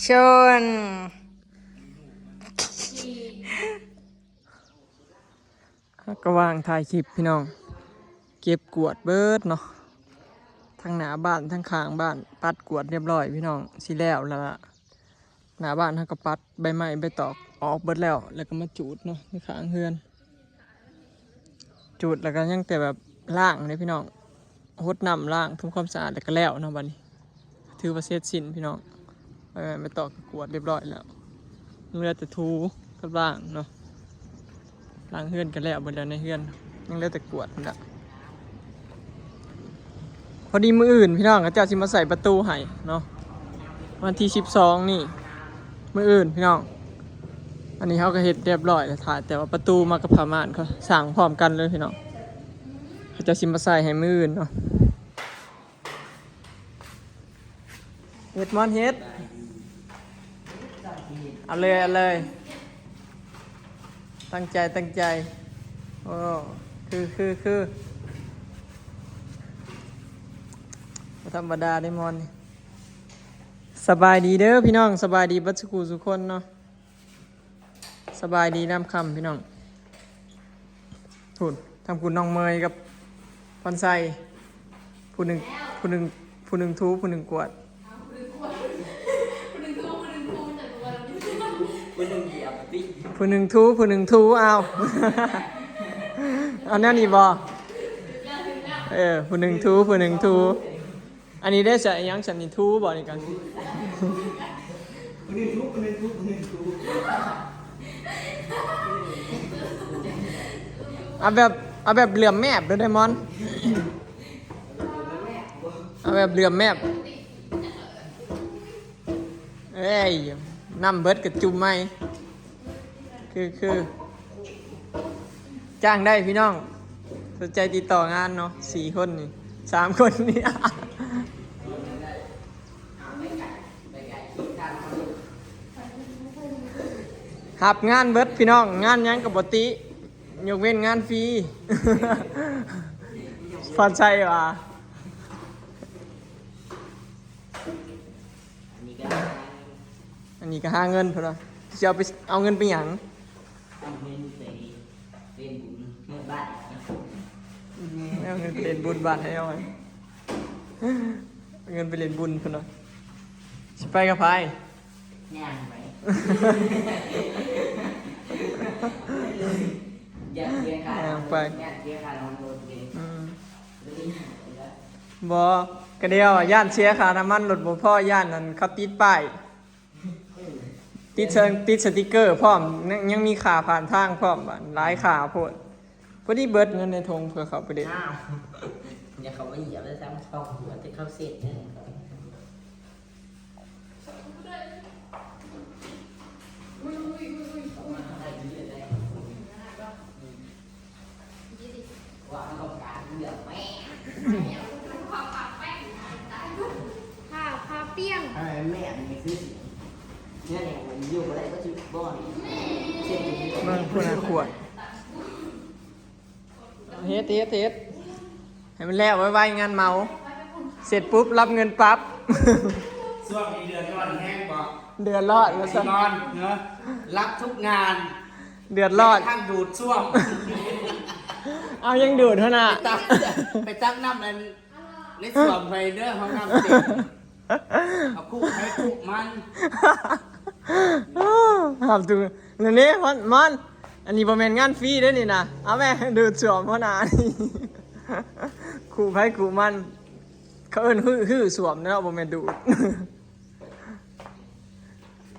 ชนก็วางถ่ายคลิปพี่น้องเก็บกวดเบิดเนาะทั้งหน้าบ้านทั้งข้างบ้านปัดกวดเรียบร้อยพี่น้องสิแล้วล่ะหน้าบ้านทั้งก็ปัดใบไม้ใบตอกออกเบิดแล้วก็มาจูดเนาะในข้างเฮือนจูดแล้วก็ยังแต่แบบล่างเลยพี่น้องหดน้ำล่างทำความสะอาดแล้วก็แล้วเนาะบัดนี้ถือว่าเสร็จสิ้นพี่น้องไปตอกกวดเรียบร้อยแล้วเหลือแต่ทูกับล่างเนาะล้างเฮือนกันแล้วหมดแล้วในเฮือนยังเหลือแต่กวดนะพอดีมืออื่นพี่น้องก็จะมาใส่ประตูให้เนาะวันที่12นี่มืออื่นพี่น้องอันนี้เขาก็เฮ็ดเรียบร้อยแล้วถ่ายแต่ว่าประตูมากับผ้าม่านเขาสั่งพร้อมกันเลยพี่น้องเขาจะมาใส่ให้มืออื่นเนาะเฮ็ดมอนเฮ็ดเอาเลยตั้งใจโอ้คือธรรมดาได้มอนสบายดีเด้อพี่น้องสบายดีบัดสุขุสุคนเนาะสบายดีน้ำคำพี่น้องถูกทำคุณน้องเมยกับพรไซผู้หนึ่งทูผู้หนึ่งกวดผู้หนึ่งทูเอาเอาแน่นี่บอผู้หนึ่งทูอันนี้ได้ใส่ยังฉันนี่ทูบอกนี่กันผู้หนึ่งทูเอาแบบเหลื่อมแมบด้วยไดมอนเอาแบบเหลื่อมแมบน้ำเบิดกับจุ่มไหมคือจ้างได้พี่น้องสนใจติดต่องานเนาะ4 คนนี่3 คนนี่หับงานเบิดพี่น้องงานยังกับปกติยกเว้นงานฟรีพอใจว่ะอันนี้ก็หาเงินพอละจะเอาเงินไปหยังเอาเงินไปเป็นบุญเงินบ้านเอาเงินไปเล่นบุญบ้านให้เอาไว้เงินไปเล่นบุญพอละสิไปกับไผย่างไปย่างไปบอกระเดียวย่านเชียร์ขาน้ำมันรถบ่พ่อย่านนั้นเขาติดป้ายติดสติกเกอร์พร้อมยังมีขาผ่านทางพร้อมหลายขาโพดพอดีเบิดเงินในธงเพื่อเขาไปเด็ดอย่าเขาไม่เหยียบแล้วซ้ำเขาหัวจะเข้าเสร็จเนี่ยว่าเขาการเหยียบแม่พาเปี้ยงแม่นี่คือเนี่ยมันอยู่อะไรก็จะบ่อนเมืองพูนาขวดเฮ็ดให้มันแล้วไว้งานเมาเสร็จปุ๊บรับเงินปั๊บช่วงนี้เดือนร้อนแห้งบอกเดือนรอดแล้วสินอนเนอะรับทุกงานเดือดรอดข้างดูดช่วงเอายังดูดเท่าน่ะไปตักน้ำนั้นในส่วมไปเด้อห้องน้ำเด็กเอาคู่ให้คู่มันครับดูนี่มันอันนี้บ่แม่นงานฟรีเด้อนี่นะเอาแม่ดูดสวมเท่าน่ะนี่คู่ไผคู่มันเขาเอิ้นฮื้อสวมเนาะบ่แม่นดูด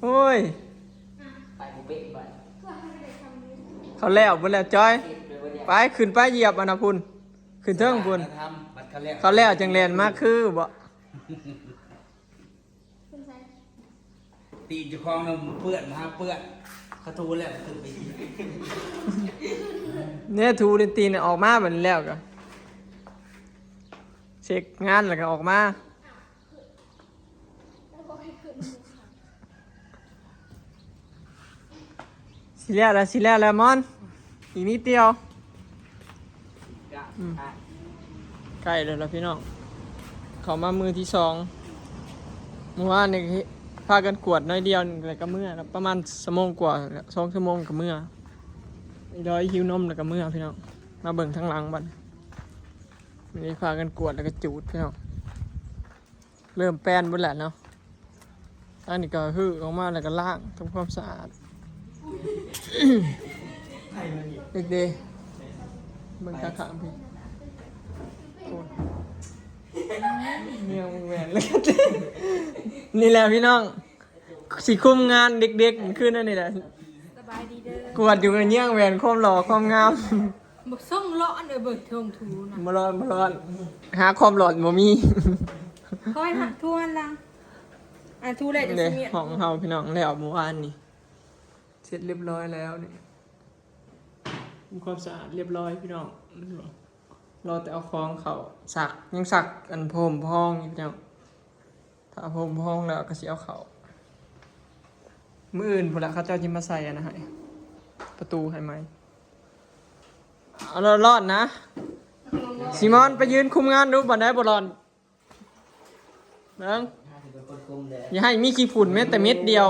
โอ้ยไปบุเบ้ไปเขาแล้วบ่แล้วจอยไปขึ้นไปเหยียบอันน่ะพุ่นขึ้นเทิงพุ่นเขาแล้วจังแล่นมาคือบ่ตีจะคลองน้ำเปื้อนนะเปื้อนกระทูแล้วขึ้นไปเนี่ยทูดินตีนออกมาเหมือนแล้วก็เช็คงานแล้วก็ออกมาสิแล้วมอนอีกนิดเดียวใกล้เลยแล้วพี่น้องเขามามือที่2เมื่อวานนี่ พากันกวดน้อยเดียวนี่แล้วก็เมื่อแล้วประมาณชั่วโมงกว่า2 ชั่วโมงก็เมื่อร้อยหิวนมแล้วก็เมื่อพี่น้องมาเบิ่งทางหลังบัดนี่พากันกวดแล้วก็จูดพี่น้องเริ่มแป้นบนแหละเนาะอันนี้ก็ฮือออกมาแล้วก็ล้างทำความสะอาดเด็กๆเบิ่งตาขามพี่โอ้ยเมียงแหวนเลยนี่แหละพี่น้องสิคุมงานเด็กๆขึ้นนั่นนี่แหละ สบายดีเด้อก วดอยู่กันเยี่ยงแหวนความหล่อความงาม บ่ส่งเลาะเด้อเบิกทงทูน่ะ มาร้อนหาความหลอนบ่มี คอยหักทวนลังอ่ะทูเลยจะ เนี่ย สิเมียน ของเฮาพี่น้องแล้วเมื่อวานนี่เสร็จเรียบร้อยแล้วนี่มีความสะอาดเรียบร้อยพี่น้องรอแต่เอาของเขาสักยังสักอันพรมพองอยู่พี่น้องถ้าพรมพองแล้วก็สิเอาเขามื้ออื่นพุ่นละเขาเจ้าจิมาใส่อันนะให้ประตูให้ไหมเอารอดนะซิมอนไปยืนคุมงานดูบ่ได้บ่รอดเบิ่ง ถ้าถือเป็นคนคุมเลย อย่าให้มีขี้ฝุ่นแม้แต่เม็ดเดียว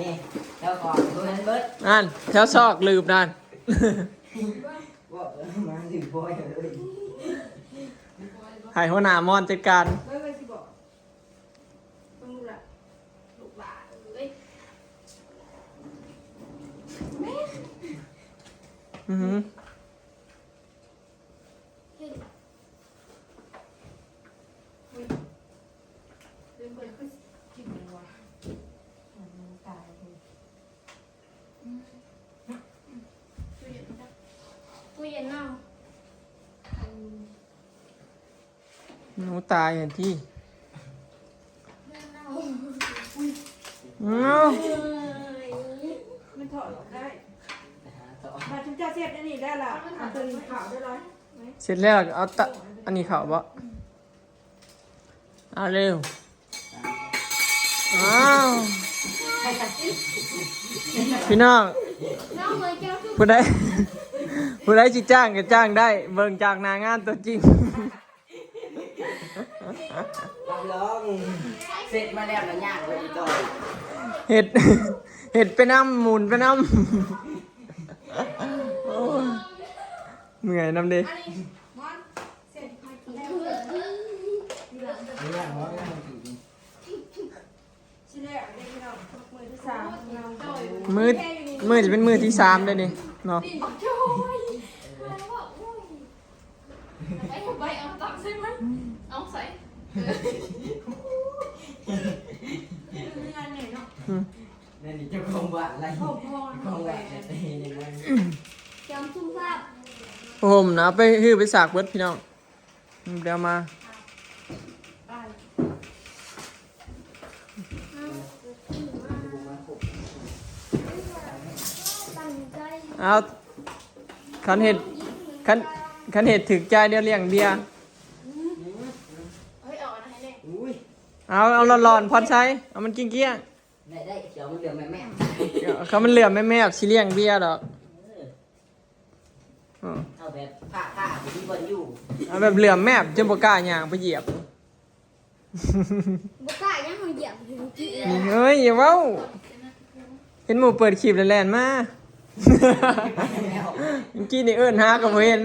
นี่แล้วก่อนดูนั้นเบิด นั่นแถวซอกลืบนั่น ว่ามาถึงบ่อยเลย ให้หัวหน้ามอนจัดการ เบิ่งสิบอกต้องรู้ละลูกหลานเอ้ย อือหือ เรื่องเพิ่นคือกินมันว่ะมันตายเลย ตู้เย็นเน่า หนูตายเห็นที่ เน่า อ้าว มันถอดออกได้ ต่อ มาถึงจะเสร็จอันนี้ได้ละเอาตัวนี้ขาวได้เลย เสร็จแล้วเอาตะอันนี้เขาบ่เอาเร็วอ้าวพี่น้อง เน่าเลยแก้วคือ ผู้ใด ผู้ใดจิจ้างก็จ้างได้เบิ่งจากหน้างานตัวจริง รับรองเสร็จมาแล้วก็ยากเลยต่อ เห็ด เห็ดไปน้ำหมุนไปน้ำ โอ้ยเหนื่อยน้ำดิ มอนเสร็จให้กินแล้ว นี่แหละว่าไม่ต้องถือ ชิ้นแรกได้ที่เรามือที่สามเรา มือจะเป็นมือที่3ได้ดิเนาะ บอกโจ้ยแล้วบอกโอ้ยไปเอาตักใส่มันเอาใส่ งานเนี่ยเนาะ นั่นนี่เจ้าของบ้านอะไร พ่อ เจ้าของบ้านจะได้ยังไง จำซุ่มซาบ ผมนะไปฮื้อไปสากเบิดพี่น้องเดี๋ยวมา ตั้งใจ เอาคันเห็ดคันเห็ดถึกใจเดี๋ยวเลี้ยงเบียร์ เฮ้ยเอาอะไรให้เนี่ย อุ้ย เอาร้อนๆพอดใช้เอามันกิ้งเกี้ยง ได้เขียวมันเหลือแม่ เขามันเหลื่อมแม่ๆสิเลี้ยงเบียร์ดอกอ๋อ เอาแบบผ้าที่บนอยู่ เอาแบบเหลื่อมแม่จนบ่กล้าย่างไปเหยียบ บุกกล้ายังเอาเหยียบถึงที่ นี่เฮ้ยอย่าเว้าเห็นหมู่เปิดคลิปแล้วแล่นมา เมื่อกี้นี่เอิ้นหาก็บ่เห็น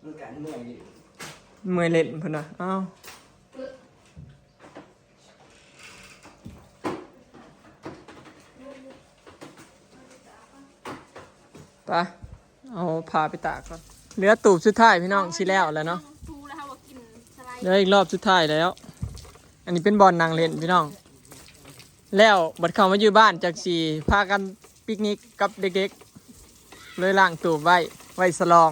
มันกันเมื่อยอยู่ เมื่อยเล่นพุ่นน่ะเอ้าไปเอาพาไปตากก่อนเหลือตูบสุดท้ายพี่น้องสิแล้วแล้วเนาะ ทูแล้วค่ะว่ากินสไลด์ เหลืออีกรอบสุดท้ายแล้ว อันนี้เป็นบอลนางเล่นพี่น้อง แล้วบัดเข้ามาอยู่บ้านจากสี่พากันปิกนิกกับเด็กๆ เลยล้างตูบไว้สลอง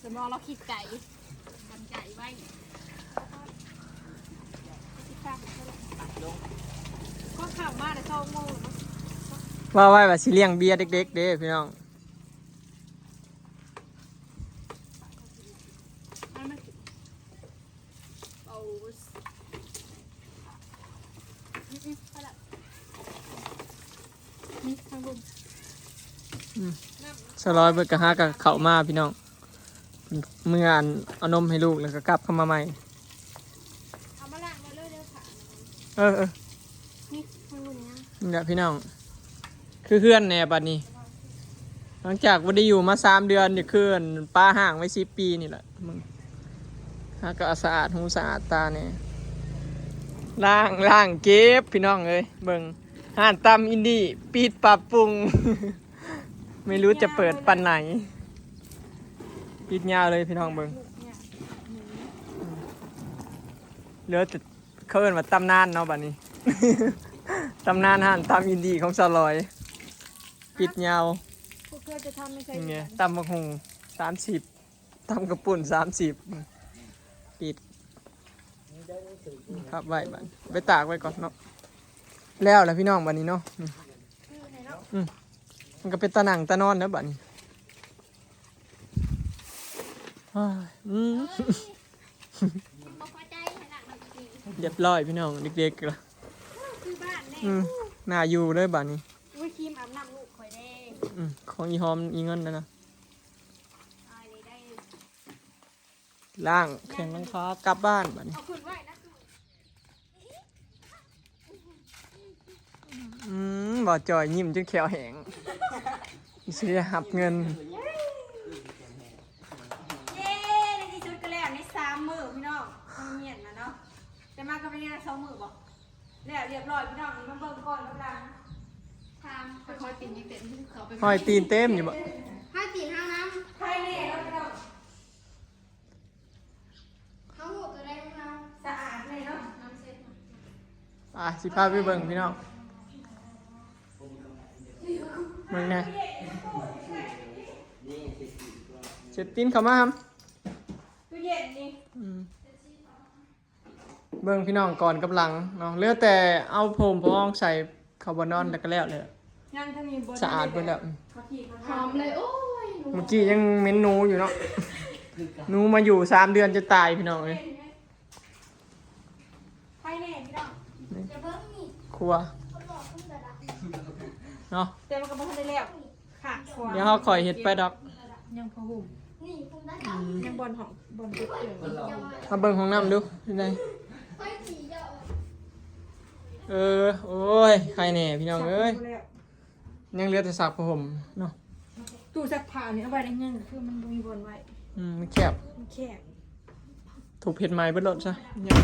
สมองเราคิดไก่กันไก่ไว้ ก็ข่าวมาแต่2 โมงเนาะ ว่าไว้ว่าสิเลี้ยงเบียร์เด็กๆเด้พี่น้อง เอานี่ทางบน สลอยเบิดกะหากับเข้ามาพี่น้อง เมื่ออันเอานมให้ลูกแล้วก็กลับเข้ามาใหม่ เอามาล้างมาเลยเดี๋ยวค่ะ เออ นี่มันหลุมยัง นี่แหละพี่น้องคือเพื่อนแน่บัดนี้ หลังจากว่าได้อยู่มา3 เดือนเนี่ยคือป้าห่างไว้10 ปีนี่แหละมึงถ้าก็สะอาดหูสะอาดตาเนี่ยล่างเก็บพี่น้องเอ้ยเบิ่งห้านตำอินดี้ปิดปรับปรุง ไม่รู้จะเปิดปันไหนปิดยาวเลยพี่น้องเบิ่ง เนี่ย เหลือแต่เขาเอิ้นว่าตำนานเนาะบัดนี้ ตำนานห้านตำอินดี้ของสลอยปิดยาว พวกเธอจะทำไม่ใช่ นี่ไงตำบักหุง30ตำกระปุ่น30ปิดครับไว้บัดไปตากไว้ก่อนเนาะแล้วแหละพี่น้องบัดนี้เนาะ คือไหนเนาะ มันก็เป็นตะหนังตะนอนนะบัดนี้อ้ายคุณบอกว่าใจขนาดนั้นจริง เรียบร้อยพี่น้องเด็กๆละ คือบ้านแน่ น่าอยู่เลยบัดนี้ อุ้ยครีมอาบน้ำลูกคอยแน่ ของอีหอมอีเงินนะ ตายเลยได้ ล่างแข่งลังคากลับบ้านบัดนี้ เอาคืนไว้นะ บ่จ่อยยิ้มจนแขวแหงเสียหับเงิน เย้ในที่สุดก็แล้วใน3 มื้อพี่น้องมันเงียบนะเนาะแต่มาก็เป็นงาน2 มื้อบ่แล้วเรียบร้อยพี่น้องนี่มาเบิ่งก่อนแล้วกัน ทำค่อยๆปีนยิ่งเต็มเขาไป ห้อยตีนเต็มอยู่บ่ ให้ตีนห้างน้ ใครแน่แล้วพี่น้อง ำทั้งหมดจะได้ไหมคะ สะอาดเลยเนาะ น้ำเซ็ต สิพาไปเบิ่งพี่น้องเบิ่งแน่เช็ดตีนเข้ามาครับ ตู้เย็นนี่ เบิ่งพี่น้องก่อนกับหลังเนาะเหลือแต่เอาผมพองใส่คาร์บอนนอนแล้วก็แล้วเลย ยังถ้ามีบน สะอาดเบิดแล้ว เขาขี่เขา หอมเลยโอ้ย เมื่อกี้ยังเหม็นหนูอยู่เนาะหนูมาอยู่3 เดือนจะตายพี่น้องเลย ใครแน่พี่น้อง จะเบิ้งนี่ ครัว คนบอกคุณจะดัก เนาะ แต่มันก็บ่ทันได้แล้วค่ะขวา เดี๋ยวเขาคอยเฮ็ดไปดอก ยังพอหุ่ม นี่คุณได้ดัก ยังบอลของบอลเด็กเกิน มาเบิ่งห้องน้ำดูที่ไหน ค่อยสีเยอะ โอ้ยใครแน่พี่น้องเอ้ย แล้ว ยังเหลือแต่สากผ้าห่มเนาะ ตู้ซักผ้านี่เอาไว้ได้เงินคือมันบ่มีบอลไว้ มันแคบ มันแคบ ถูกเผ็ดไม้เบิดรถซะยัง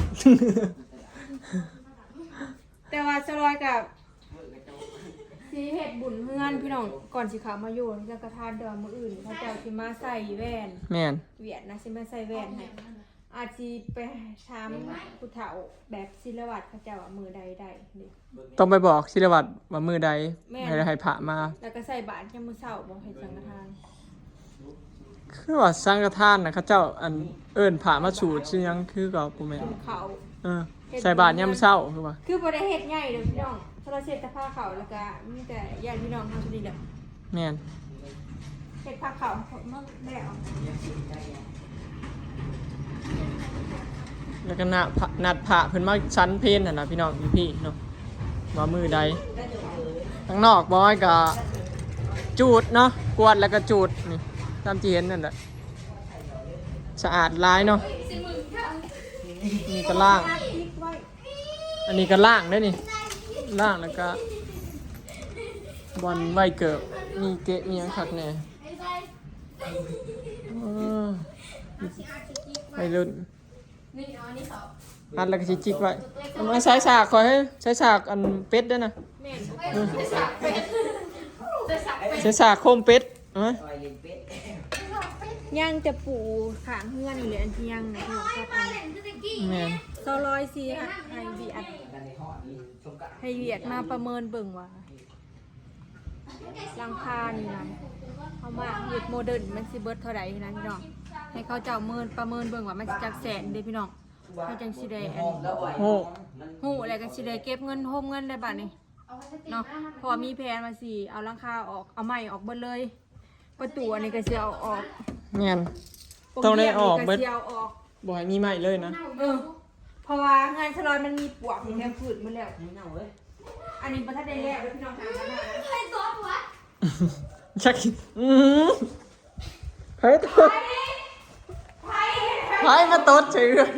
แต่ว่าสลอยกับสีเห็ดบุญเฮือนพี่น้องก่อนสิเขามาอยู่จะกระทานเดิมมืออื่นเขาเจ้าสิมาใส่แว่น แม่น เวียดนะสิมาใส่แว่นให้อาจสิไปถามผู้เฒ่าแบบศิลวัตเขาเจ้าว่ามือใดได้นี่ ต้องไปบอกศิลวัตรว่ามือใด แม่น ให้พระมา แล้วก็ใส่บาตรแค่มื้อเช้าบ่ให้สังฆทาน คือว่าสังฆทานนะเขาเจ้าอันเอิ้นพระมาสูตรซิยังคือก็บ่แม่น กินข้าว ใส่บาตรยามเช้าคือว่า คือบ่ได้เฮ็ดใหญ่เด้อพี่น้องโทรเช็ดแต่ผ้าขาวแล้วก็มีแต่ญาติพี่น้องทำดีแหละ แม่น เฮ็ดผ้าขาวมาแล้ว แล้วก็นัดพระเพิ่นมาชั้นเพลนั่นน่ะพี่น้องอยู่พี่เนาะว่ามือใดข้างนอกบ่อยก็จูดเนาะกวาดแล้วก็จูดนี่ตามที่เห็นนั่นแหละสะอาดหลายเนาะ สิมึงค่ะ นี่ก็ล่าง ติ๊กไว้ อันนี้ก็ล่างได้นี่ล่างแล้วก็บอลไว้เกิบมีเกะมีหยังคักแน่ ไอ้ใบ เออไปรุ่น นี่อ๋อนี่เขา อัดแล้วก็สิจิกไว้เอามาใช้ฉากคอยให้ใช้ฉากอันเป็ดด้วยนะ แม่น จะสักเป็ดจะสักเป็ด ใช้ฉากโคมเป็ดเอาไหม ซอยเลี้ยงเป็ด ย่างจะปูขางเฮือนนี่แหละอันที่ย่างนะพี่น้องครับอัน เล่นคือตะกี้ แม่น 200ค่ะให้เวียด กันในห่อนี้ชมกัน ให้เวียดมาประเมินเบิ่งว่าราคานี่นะเอามาเฮ็ดโมเดิร์นมันสิเบิดเท่าใดนะพี่น้องให้เขาเจ้าประเมินเบิ่งว่ามันสิจักแสนเด้พี่น้องเขาจังสิได้อัน แล้วอ่อย โอ้ ฮู้แล้วก็สิได้เก็บเงินโฮมเงินได้บัดนี้เนาะเพราะว่ามีแผนว่าสิเอาหลังคาออกเอาไม้ออกเบิดเลย ประตูอันนี้ก็สิเอาออก แม่น ต้องได้ออก เบิ เบิ ด ด สิเอาออก บ่ให้มีใหม่เลยนะ เออเพราะว่างานฉลอยมันมีปวกแถมฝืดหมาแล้ว นี่เน่าเว้ย อันนี้บ่ทันได้แล้วเด้อพี่น้องทางนั้นนะ ให้ซอสวะ ชักเฮ้ยตัว ไผมาตดเฉยเรื่อง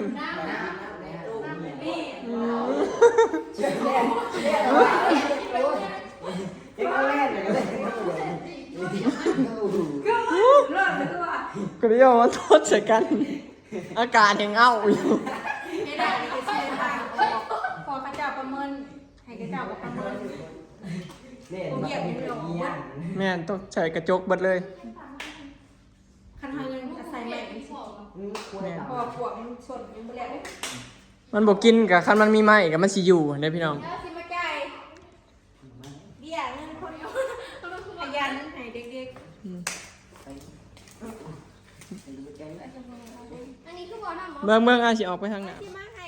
นี่ เชื่อแน่เชื่อแล้วเอ็กซ์แน่เลยก็ได้ เลิศเลยตัว ก็เรียกว่าตดใส่กัน อาการแห่งเอ้าอยู่ ไม่ได้นี่ก็เสียทางพอข้าเจ้าประเมินให้ข้าเจ้าประเมิน เล่นมาเป็นอย่างนี้ แม่นต้องใส่กระจกเบิดเลย คันทางเงินอาศัยแม่งสิพอปวกมันชนมันบ่แล้ว มันบอกกินกับคันมันมีไม้กับมันสิอยู่เด้อพี่น้อง แล้วสิมาจ่ายเบี้ยเงินคนเดียวขยันให้เด็ก อันนี้คือบ่อน้ำมัน เมืองอาสิออกไปทางไหน ๆที่มาให้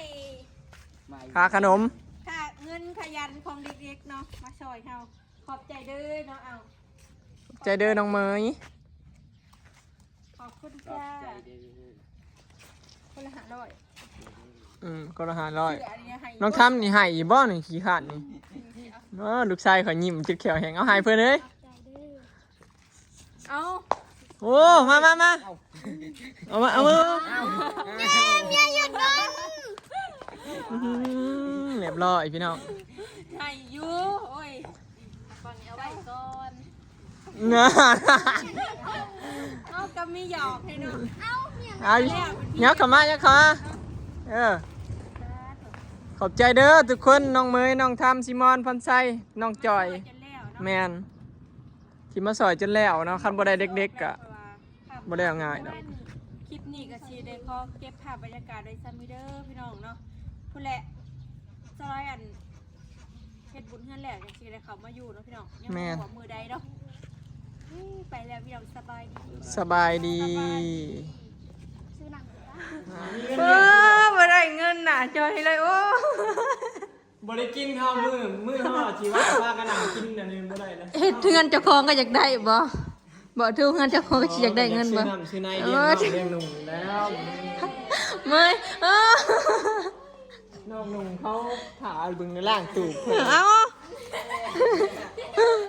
ค่าขนม ค่าเงินขยันของเด็กๆเนาะมาช่วยเฮาขอบใจเด้อเนาะเอา ใจเด้อน้องเมย ขอบคุณจ้าคนละ500 ก็ละ500 อันนี้ให้ น้องทำนี่ให้อีบ่นี่ขี้ขาดนี่ลูกชายเขายิ้มจุดเขียวแหงเอาให้เพิ่นเอ้ย เอา โอ้มาเอามาเรียบร้อยพี่น้อง ให้อยู่โอ้ยฟังเอาไว้ก่อน น่า เอาก็มีหยอกให้เนาะ เอาเนี่ย เอายักเข้ามาขอบใจเด้อทุกคนน้องเมยน้องทำซิมอนพันไซน้องจอย จนแล้วเนาะ แมนที่มาสอยจนแล้วเนาะคันบ่ได้เด็กๆกะบ่ได้เอาง่ายดอก คลิปนี้ก็สิได้ขอเก็บภาพบรรยากาศไว้ซ้ำเด้อพี่น้องเนาะพุ่นแหละซอยอันเฮ็ดบุญเฮือนแหละจังซี่ได้เข้ามาอยู่เนาะพี่น้องยังบ่หัวมือใดเนาะไปแล้วพี่น้องสบายดี สบายดี ซื้อหนังหรือเปล่า บ่ได้เงินน่ะจอยเลยโอ้ บ่ได้กินข้าวมื้อห่อที่ว่าพากันนั่งกินอันนี้บ่ได้แล้ว เฮ็ดเงินเจ้าของก็อยากได้บ่บ่ทูเงินเจ้าของก็สิอยากได้เงินบ่ ชื่อในเลี้ยงน้องเลี้ยงหนุ่มแล้ว เมยน้องหนุ่มเขาถ่าบึงในล่างตูบเพิ่น เอา